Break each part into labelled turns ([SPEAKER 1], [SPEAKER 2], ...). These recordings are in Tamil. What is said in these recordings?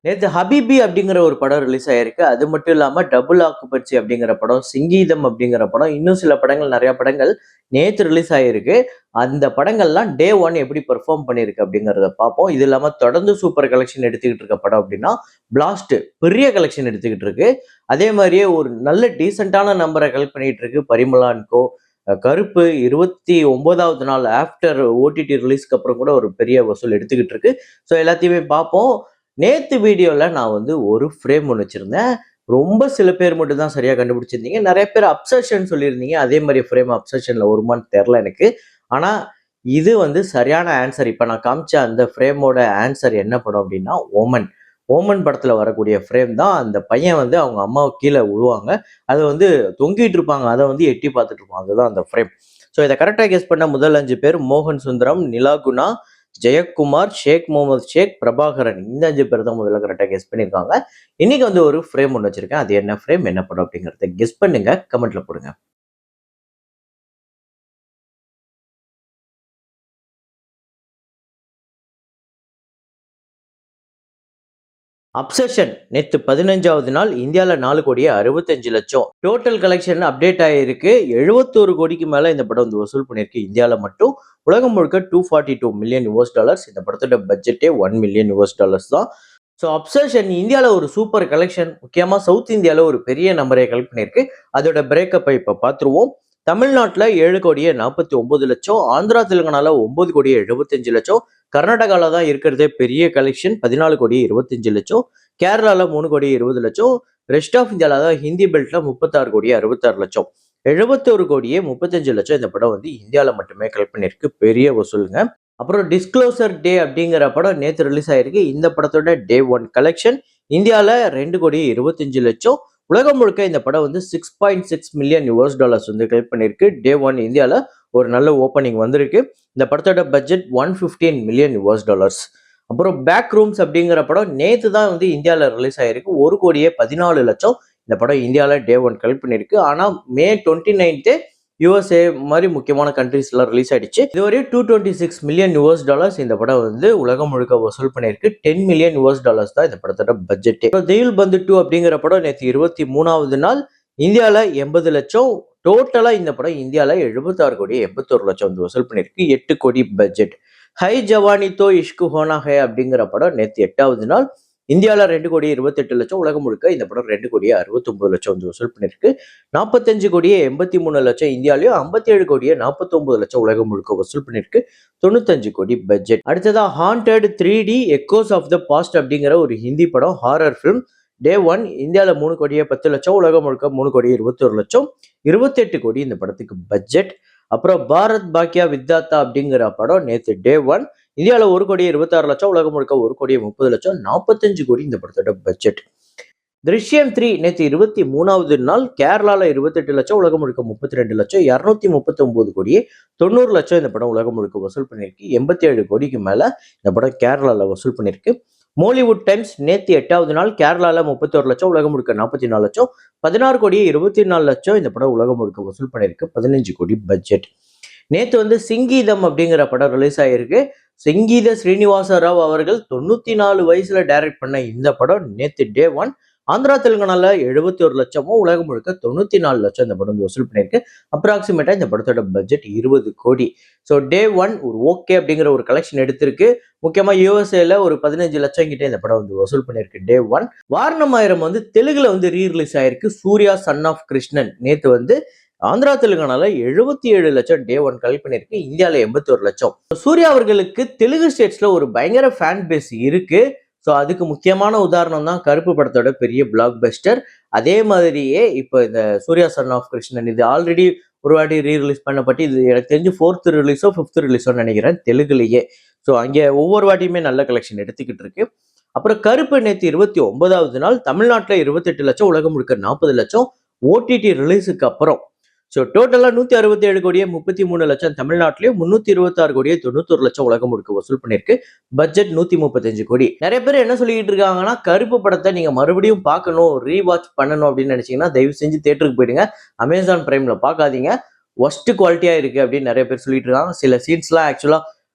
[SPEAKER 1] நேத்து ஹபீபி அப்படிங்கிற ஒரு படம் ரிலீஸ் ஆயிருக்கு. அது மட்டும் இல்லாம டபுள் ஆக்குபன்சி அப்படிங்கிற படம், சிங்கீதம் அப்படிங்கிற படம், இன்னும் சில படங்கள் நெறைய படங்கள் நேத்து ரிலீஸ் ஆயிருக்கு. அந்த படங்கள்லாம் டே 1 எப்படி பெர்ஃபார்ம் பண்ணியிருக்கு அப்படிங்கிறத பார்ப்போம். இது இல்லாம தொடர்ந்து சூப்பர் கலெக்ஷன் எடுத்துக்கிட்டு இருக்க படம் அப்படின்னா, பிளாஸ்ட் பெரிய கலெக்ஷன் எடுத்துக்கிட்டு இருக்கு. அதே மாரியே ஒரு நல்ல டீசென்ட்டான நம்பர கலெக்ட் பண்ணிட்டு இருக்கு பரிமளா அண்ட் கோ. கருப்பு 29வது நாள் ஆஃப்டர் ஓடிடி ரிலீஸ்க்கு அப்புறம் கூட ஒரு பெரிய வசூல் எடுத்துக்கிட்டு இருக்கு. ஸோ எல்லாத்தையுமே பார்ப்போம். நேத்து வீடியோல நான் வந்து ஒரு ஃப்ரேம் ஒண்ணு வச்சிருந்தேன். ரொம்ப சில பேர் மட்டும் தான் சரியா கண்டுபிடிச்சிருந்தீங்க. நெறைய பேர் அப்சர்ஷன் சொல்லியிருந்தீங்க. அதே மாரி ஃப்ரேம் அப்சர்ஷன்ல வருமான்னு தெர்ல எனக்கு. ஆனா, இது வந்து சரியான ஆன்சர். இப்ப நான் காமிச்ச அந்த ஃப்ரேமோட ஆன்சர் என்ன படம் அப்டின்னா, ஓமன். ஓமன் படத்துல வரக்கூடிய ஃப்ரேம் தான். அந்த பையன் வந்து அவங்க அம்மாவ கீழ விழுவாங்க. அது வந்து தொங்கிட்டு இருப்பாங்க. அத வந்து எட்டி பார்த்துட்டு இருப்பான். அதுதான் அந்த ஃப்ரேம். ஸோ இத கரெக்ட்டா கெஸ் பண்ண முதல் 5 பேர் மோகன் சுந்தரம், நிலா குணா, ஜெயக்குமார், ஷேக் முகமது ஷேக், பிரபாகரன். இந்த 5 பேர் தான் முதல்ல கரெக்ட்டா கெஸ் பண்ணியிருக்காங்க. இன்னைக்கு வந்து ஒரு ஃப்ரேம் ஒண்ணு வச்சிருக்கேன். அது என்ன ஃப்ரேம், என்ன படம் அப்படிங்கிறத கெஸ் பண்ணுங்க. கமெண்ட்ல போடுங்க. அப்சஷன் நேத்து 15வது நாள் இந்தியால 4,65,00,000 டோட்டல் கலெக்ஷன் அப்டேட் ஆயிருக்கு. 71 கோடிக்கு மேல இந்த படம் வந்து வசூல் பண்ணியிருக்கு இந்தியால மட்டும். உலகம் முழுக்க $242 மில்லியன் இந்த படத்தோட பட்ஜெட்டே $1 மில்லியன் தான். ஸோ அப்சஷன் இந்தியால ஒரு சூப்பர் கலெக்ஷன். முக்கியமா சவுத் இந்தியால ஒரு பெரிய நம்பரை கலெக்ட் பண்ணியிருக்கு. அதோட பிரேக்கப்பை இப்ப பார்த்துருவோம். தமிழ்நாட்டுல 7,49,00,000, ஆந்திரா தெலுங்கானால 9,75,00,000, கர்நாடகால தான் இருக்கிறதே பெரிய கலெக்ஷன் 14,25,00,000, கேரளால 3,20,00,000, ரெஸ்ட் ஆஃப் இந்தியால தான் ஹிந்தி பெல்ட்ல 36,66,00,000, 71,35,00,000 இந்த படம் வந்து இந்தியால மட்டுமே கலெக்ட் பண்ணியிருக்கு. பெரிய வசூலுங்க. அப்புறம் டிஸ்க்ளோசர் டே அப்படிங்கிற படம் நேத்து ரிலீஸ் ஆயிருக்கு. இந்த படத்தோட டே 1 கலெக்ஷன் இந்தியால 2,25,00,000. உலகம் முழுக்க இந்த படம் வந்து $6.6 மில்லியன் வந்து கலெக்ட் பண்ணியிருக்கு. டே 1 இந்தியால ஒரு நல்ல ஓப்பனிங் வந்திருக்கு. இந்த படத்தோட பட்ஜெட் $115 மில்லியன். அப்புறம் பேக் ரூம்ஸ் அப்படிங்கிற படம் நேத்து தான் வந்து இந்தியால ரிலீஸ் ஆயிருக்கு. 1,14,00,000 இந்த படம் இந்தியால டே 1 கலெக்ட் பண்ணியிருக்கு. ஆனா மே 29 யுஎஸ்ஏ மாதிரி முக்கியமான கண்ட்ரீஸ் எல்லாம் ரிலீஸ் ஆயிடுச்சு. இதுவரை $226 மில்லியன் இந்த படம் வந்து உலகம் முழுக்க வசூல் பண்ணியிருக்கு. $10 மில்லியன் தான் இந்த படத்தோட பட்ஜெட். தெயில் பந்து 2 அப்படிங்கிற படம் நேற்று 23வது நாள் இந்தியால 80,00,000. டோட்டலா இந்த படம் இந்தியால 76,81,00,000 வந்து வசூல் பண்ணியிருக்கு. 8 கோடி பட்ஜெட். ஹை ஜவானி தோ இஷ்கு ஹோனா ஹே அப்படிங்கிற படம் நேற்று 8வது நாள் இந்தியால 2,28,00,000, உலகம் முழுக்க இந்த படம் 2,69,00,000 வந்து வசூல் பண்ணியிருக்கு. 45,83,00,000 இந்தியாலையும், 57,49,00,000 உலகம் முழுக்க வசூல் பண்ணியிருக்கு. 95 கோடி பட்ஜெட். அடுத்ததா haunted 3D echoes of the past அப்படிங்கிற ஒரு ஹிந்தி படம், ஹாரர் ஃபிலிம். டே 1 இந்தியால 3,10,00,000, உலகம் முழுக்க 3,21,00,000, 28 கோடி இந்த படத்துக்கு பட்ஜெட். அப்புறம் பாரத் பாக்கியா வித்தாத்தா அப்படிங்கிற படம் நேற்று டே 1 இந்தியாவில் 1,26,00,000, உலகம் முழுக்க 1,30,00,000, 45 கோடி இந்த படத்தோட பட்ஜெட். திருஷ்யம் 3 நேற்று 23வது நாள் கேரளால 28,00,000, உலகம் முழுக்க 32,00,000, 239 கோடியே 90,00,000 இந்த படம் உலகம் முழுக்க வசூல் பண்ணியிருக்கு. 87 கோடிக்கு மேல இந்த படம் கேரளால வசூல் பண்ணியிருக்கு. மோலிவுட் டைம்ஸ் நேற்று 8வது நாள் கேரளால 31,00,000, உலகம் முழுக்க 44,00,000, 16 கோடியே 24,00,000 இந்த படம் உலகம் முழுக்க வசூல் பண்ணியிருக்கு. 15 கோடி பட்ஜெட். நேத்து வந்து சிங்கீதம் அப்படிங்கிற படம் ரிலீஸ் ஆயிருக்கு. சிங்கீத ஸ்ரீனிவாச ராவ் அவர்கள் 94 வயசுல டைரக்ட் பண்ண இந்த படம் நேத்து டே 1 ஆந்திரா தெலுங்கானால 71,00,000, உலகம் முழுக்க 94,00,000 இந்த படம் வசூல் பண்ணியிருக்கு. அப்ராக்சிமேட்டா இந்த படத்தோட பட்ஜெட் 20 கோடி. ஸோ டே 1 ஒரு ஓகே அப்படிங்கிற ஒரு கலெக்ஷன் எடுத்திருக்கு. முக்கியமா யூஎஸ்ஏல ஒரு 15,00,000 கிட்ட இந்த படம் வந்து வசூல் பண்ணியிருக்கு டே 1. வாரணம் ஆயிரம் வந்து தெலுங்குல வந்து ரிலீஸ் ஆயிருக்கு. சூர்யா சன் ஆஃப் கிருஷ்ணன் நேத்து வந்து ஆந்திரா தெலுங்கானால 77,00,000 டே 1 கலெக்ட் பண்ணியிருக்கு. இந்தியாவில் 81,00,000. சூர்யா அவர்களுக்கு தெலுங்கு ஸ்டேட்ஸ்ல ஒரு பயங்கர ஃபேன் பேஸ் இருக்கு. ஸோ அதுக்கு முக்கியமான உதாரணம் தான் கருப்பு படத்தோட பெரிய பிளாக் பஸ்டர். அதே மாதிரியே இப்போ இந்த சூர்யா சன் ஆஃப் கிருஷ்ணன் இது ஆல்ரெடி ஒரு வாட்டி ரிலீஸ் பண்ணப்பட்டு இது எனக்கு தெரிஞ்சு 4th ரிலீஸோ 5th ரிலீஸோ நினைக்கிறேன் தெலுங்குலேயே. ஸோ அங்கே ஒவ்வொரு வாட்டியுமே நல்ல கலெக்ஷன் எடுத்துக்கிட்டு இருக்கு. அப்புறம் கருப்பு நேற்று 29வது நாள் தமிழ்நாட்டில் 28,00,000, உலகம் முழுக்க 40,00,000 ஓடிடி ரிலீஸுக்கு அப்புறம். ஸோ டோட்டலா 167 கோடியே 33,00,000 தமிழ்நாட்டிலையும், 326 கோடியே 91,00,000 உலகம் முழுக்க வசூல் பண்ணியிருக்கு. பட்ஜெட் 135 கோடி. நிறைய பேர் என்ன சொல்லிட்டு இருக்காங்கன்னா, கருப்பு படத்தை நீங்க மறுபடியும் பார்க்கணும், ரீவாட்ச் பண்ணணும் அப்படின்னு நினைச்சீங்கன்னா தயவு செஞ்சு தியேட்டருக்கு போயிடுங்க. அமேசான் பிரைம்ல பார்க்காதீங்க. ஒஸ்ட் குவாலிட்டியா இருக்கு அப்படின்னு நிறைய பேர் சொல்லிட்டு இருக்காங்க. சில சீன்ஸ்லாம் ஆக்சுவலா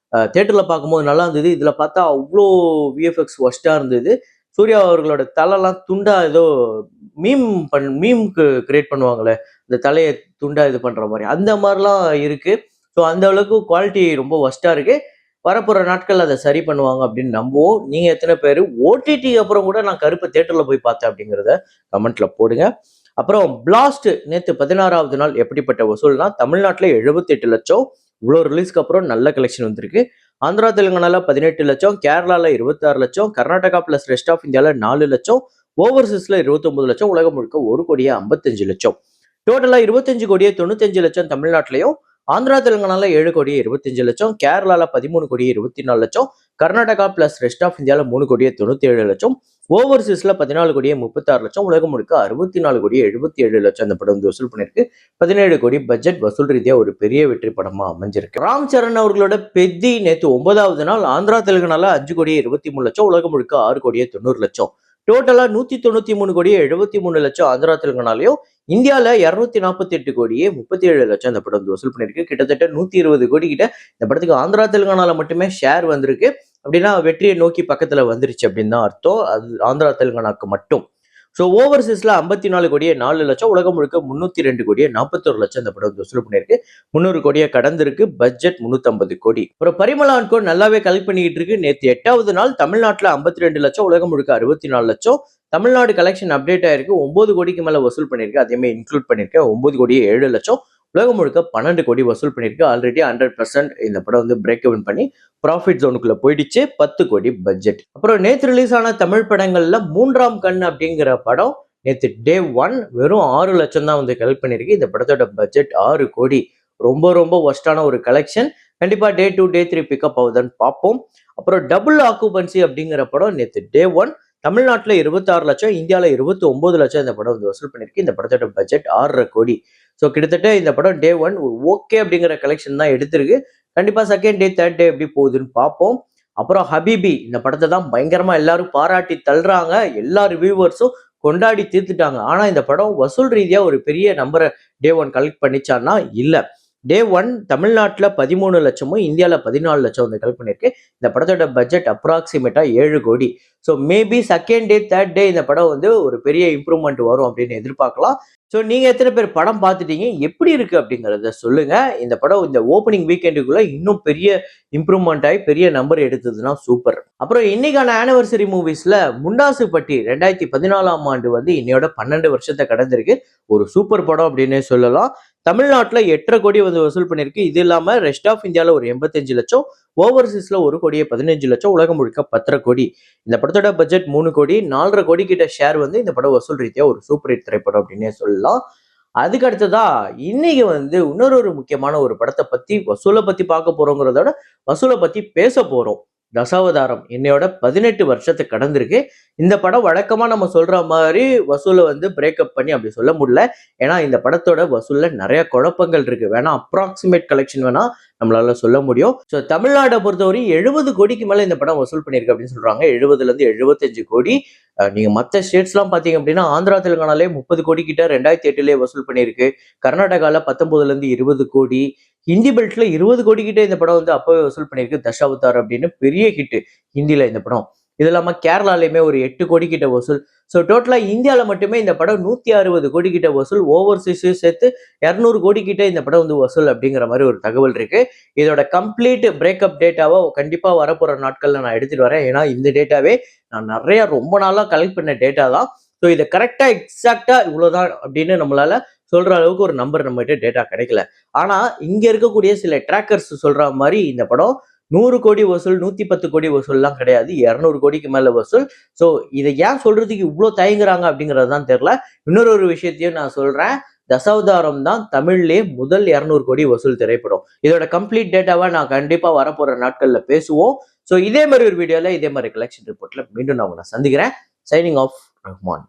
[SPEAKER 1] தியேட்டர்ல பார்க்கும்போது நல்லா இருந்தது. இதுல பார்த்தா அவ்வளோ விஎஃப்எக்ஸ் ஒஸ்டா இருந்தது. சூர்யா அவர்களோட தலைலாம் துண்டா ஏதோ மீம்க்கு கிரியேட் பண்ணுவாங்களே, இந்த தலைய துண்டா இது பண்ற மாரி. அந்த மாரிலாம் இருக்கு. ஸோ அந்த அளவுக்கு குவாலிட்டி ரொம்ப வொர்ஸ்ட்டா இருக்கு. வரப்போற நாட்கள்ல அத சரி பண்ணுவாங்க அப்படின்னு நம்புவோம். நீங்க எத்தன பேரு ஓடிடி அப்புறம் கூட நான் கருப்பு தியேட்டர்ல போய் பார்த்தேன் அப்படிங்கிறத கமெண்ட்ல போடுங்க. அப்புறம் பிளாஸ்ட் நேத்து 16வது நாள் எப்படிப்பட்ட வசூல்னா, தமிழ்நாட்டுல 78 லட்சம். இவ்ளோ ரிலீஸ்க்கு அப்புறம் நல்ல கலெக்ஷன் வந்திருக்கு. ஆந்திரா, தெலுங்கானால 18 லட்சம், கேரளால 26 லட்சம், கர்நாடகா பிளஸ் ரெஸ்ட் ஆஃப் இந்தியால 4 லட்சம், ஓவர்சீஸ்ல 29 லட்சம், உலகம் முழுக்க 1,55 லட்சம். டோட்டலா 25 கோடியே 95 லட்சம் தமிழ்நாட்டிலையும், ஆந்திரா தெலுங்கானால 7 கோடியே 25 லட்சம், கேரளால 13 கோடியே 24 லட்சம், கர்நாடகா பிளஸ் ரெஸ்ட் ஆஃப் இந்தியால 3 கோடியே 97 லட்சம், ஓவர்சீஸ்ல 14 கோடியே 36 லட்சம், உலகம் முழுக்க 64 கோடியே 77 லட்சம் அந்த படம் வந்து வசூல் பண்ணிருக்கு. 17 கோடி பட்ஜெட் வசூல் ரீதியா ஒரு பெரிய வெற்றி படமா அமைஞ்சிருக்கு. ராம் சரண் அவர்களோட பெத்தி நேத்து 9வது நாள் ஆந்திரா தெலுங்கானால 5 கோடியே 23 லட்சம், உலகம் முழுக்க 6 கோடியே 90 லட்சம். டோட்டலா 193 கோடியே 73 லட்சம் ஆந்திரா தெலுங்கானாலையும், இந்தியால 248 கோடியே 37 லட்சம் இந்த படம் வந்து வசூல் பண்ணிருக்கு. கிட்டத்தட்ட 120 கோடி கிட்ட இந்த படத்துக்கு ஆந்திரா தெலுங்கானால மட்டுமே ஷேர் வந்திருக்கு. அப்படின்னா வெற்றியை நோக்கி பக்கத்துல வந்துருச்சு அப்படின்னு தான் அர்த்தம். அது ஆந்திரா தெலுங்கானாக்கு மட்டும். ஸோ ஓவர்சீஸ்ல 54 கோடியே 4 லட்சம், உலகம் முழுக்க 302 கோடியே 41 லட்சம் இந்த படம் வந்து வசூல் பண்ணியிருக்கு. 300 கோடியே கடந்திருக்கு. பட்ஜெட் 350 கோடி. அப்புறம் பரிமளா அண்ட் கோ நல்லாவே கலெக்ட் பண்ணிக்கிட்டு இருக்கு. நேற்று 8வது நாள் தமிழ்நாட்டில் 52 லட்சம், உலகம் முழுக்க 64 லட்சம். தமிழ்நாடு கலெக்ஷன் அப்டேட் ஆயிருக்கு. 9 கோடிக்கு மேல வசூல் பண்ணியிருக்கு. அதே மாதிரி இன்க்ளூட் பண்ணியிருக்கேன். 9 கோடியே 7 லட்சம், உலகம் முழுக்க 12 கோடி வசூல் பண்ணியிருக்கு. ஆல்ரெடி 100% இந்த படம் வந்து பிரேக் இவன் பண்ணி ப்ராஃபிட் ஜோனுக்குள்ள போயிடுச்சு. 10 கோடி பட்ஜெட். அப்புறம் நேத்து ரிலீஸ் ஆன தமிழ் படங்கள்ல மூன்றாம் கண் அப்படிங்கிற படம் நேத்து டே 1 வெறும் 6 லட்சம் தான் வந்து கலெக்ட் பண்ணிருக்கு. இந்த படத்தோட பட்ஜெட் 6 கோடி. ரொம்ப ரொம்ப ஒஸ்டான ஒரு கலெக்ஷன். கண்டிப்பா டே 2 டே 3 பிக்கப் ஆகுதுன்னு பார்ப்போம். அப்புறம் டபுள் ஆக்குபன்சி அப்படிங்கிற படம் நேத்து டே 1 தமிழ்நாட்டில் 26 லட்சம், இந்தியாவில் 29 லட்சம் இந்த படம் வந்து வசூல் பண்ணிருக்கு. இந்த படத்தோட பட்ஜெட் 6.5 கோடி. ஸோ கிட்டத்தட்ட இந்த படம் டே 1 ஓகே அப்படிங்கிற கலெக்ஷன் தான் எடுத்திருக்கு. கண்டிப்பா செகண்ட் டே தேர்ட் டே எப்படி போகுதுன்னு பார்ப்போம். அப்புறம் ஹபிபி இந்த படத்தை தான் பயங்கரமா எல்லாரும் பாராட்டி தள்ளுறாங்க. எல்லா ரிவ்யூவர்ஸும் கொண்டாடி தீர்த்துட்டாங்க. ஆனா இந்த படம் வசூல் ரீதியா ஒரு பெரிய நம்பரை டே 1 கலெக்ட் பண்ணிச்சான்னா இல்ல. டே 1 தமிழ்நாட்டில் 13 லட்சமும், இந்தியாவில் 14 லட்சம் வந்து கலெக்ட் பண்ணிருக்கு. இந்த படத்தோட பட்ஜெட் அப்ராக்சிமேட்டா 7 கோடி. So maybe second day third day இந்த படம் வந்து ஒரு பெரிய இம்ப்ரூவ்மெண்ட் வரும் அப்படின்னு எதிர்பார்க்கலாம். ஸோ நீங்க எத்தனை பேர் படம் பார்த்துட்டீங்க, எப்படி இருக்கு அப்படிங்கிறத சொல்லுங்க. இந்த படம் இந்த ஓப்பனிங் வீக்கெண்டுக்குள்ள இன்னும் பெரிய இம்ப்ரூவ்மெண்ட் ஆகி பெரிய நம்பர் எடுத்ததுன்னா சூப்பர். அப்புறம் இன்னைக்கான ஆனிவர்சரி மூவிஸ்ல முண்டாசு பட்டி 2014ஆம் ஆண்டு வந்து இன்னையோட 12 வருஷத்தை கடந்திருக்கு. ஒரு சூப்பர் படம் அப்படின்னே சொல்லலாம். தமிழ்நாட்டில் 8.5 கோடி வந்து வசூல் பண்ணிருக்கு. இது இல்லாம ரெஸ்ட் ஆஃப் இந்தியாவில் ஒரு 85 லட்சம், ஓவர்சீஸ்ல 1 கோடியே 15 லட்சம், உலகம் முழுக்க 10.5 கோடி. இந்த படத்தோட பட்ஜெட் 3 கோடி. 4.5 கோடி கிட்ட ஷேர் வந்து இந்த படம் வசூல் ரீதியா ஒரு சூப்பர் ஹிட் திரைப்படம் அப்படின்னே சொல்லலாம். அதுக்கு அடுத்ததா இன்னைக்கு வந்து இன்னொரு முக்கியமான ஒரு படத்தை பத்தி வசூலை பத்தி பார்க்க போறோங்கிறதோட வசூலை பத்தி பேச போறோம். தசாவதாரம் இன்னையோட 18 வருஷத்தை கடந்திருக்கு. இந்த படம் வழக்கமா நம்ம சொல்ற மாதிரி வசூலை வந்து பிரேக்கப் பண்ணி அப்படி சொல்ல முடியல. ஏன்னா இந்த படத்தோட வசூல்ல நிறைய குழப்பங்கள் இருக்கு. வேணா அப்ராக்சிமேட் கலெக்ஷன் வேணா நம்மளால சொல்ல முடியும். ஸோ தமிழ்நாட்டை பொறுத்தவரை 70 கோடிக்கு மேல இந்த படம் வசூல் பண்ணியிருக்கு அப்படின்னு சொல்றாங்க. 70ல இருந்து 75 கோடி. நீங்க மற்ற ஸ்டேட்ஸ் எல்லாம் பாத்தீங்க அப்படின்னா ஆந்திரா தெலுங்கானாலே 30 கோடி கிட்ட 2008 வசூல் பண்ணியிருக்கு. கர்நாடகால 19ல இருந்து 20 கோடி. ஹிந்தி பெல்ட்ல 20 கோடி கிட்ட இந்த படம் வந்து அப்பவே வசூல் பண்ணியிருக்கு. தசாவதார் அப்படின்னு பெரிய ஹிட் ஹிந்தில இந்த படம். இது இல்லாம கேரளாலையுமே ஒரு 8 கோடி கிட்ட வசூல். ஸோ டோட்டலா இந்தியாவில் மட்டுமே இந்த படம் 160 கோடி கிட்ட வசூல். ஓவர்சீஸ் சேர்த்து 200 கோடி கிட்ட இந்த படம் வந்து வசூல் அப்படிங்கிற மாதிரி ஒரு தகவல் இருக்கு. இதோட கம்ப்ளீட் பிரேக்கப் டேட்டாவை கண்டிப்பா வரப்போற நாட்கள்ல நான் எடுத்துட்டு வரேன். ஏன்னா இந்த டேட்டாவே நான் நிறைய ரொம்ப நாளா கலெக்ட் பண்ண டேட்டா தான். ஸோ இதை கரெக்டா எக்ஸாக்டா இவ்வளவுதான் அப்படின்னு நம்மளால சொல்ற அளவுக்கு ஒரு நம்பர் நம்ம கிட்ட டேட்டா கிடைக்கல. ஆனா இங்க இருக்கக்கூடிய சில டிராக்கர்ஸ் சொல்ற மாதிரி இந்த படம் 100 கோடி வசூல், 110 கோடி வசூல்லாம் கிடையாது. 200 கோடிக்கு மேல வசூல். ஸோ இதை ஏன் சொல்றதுக்கு இவ்வளோ தயங்குறாங்க அப்படிங்கிறது தான் தெரியல. இன்னொரு விஷயத்தையும் நான் சொல்றேன். தசாவதாரம் தான் தமிழ்லேயே முதல் 200 கோடி வசூல் திரைப்படம். இதோட கம்ப்ளீட் டேட்டாவை நான் கண்டிப்பா வரப்போற நாட்கள்ல பேசுவோம். ஸோ இதே மாதிரி ஒரு வீடியோல இதே மாதிரி கலெக்ஷன் ரிப்போர்ட்ல மீண்டும் நான் உங்களை சந்திக்கிறேன். Signing off Rahman.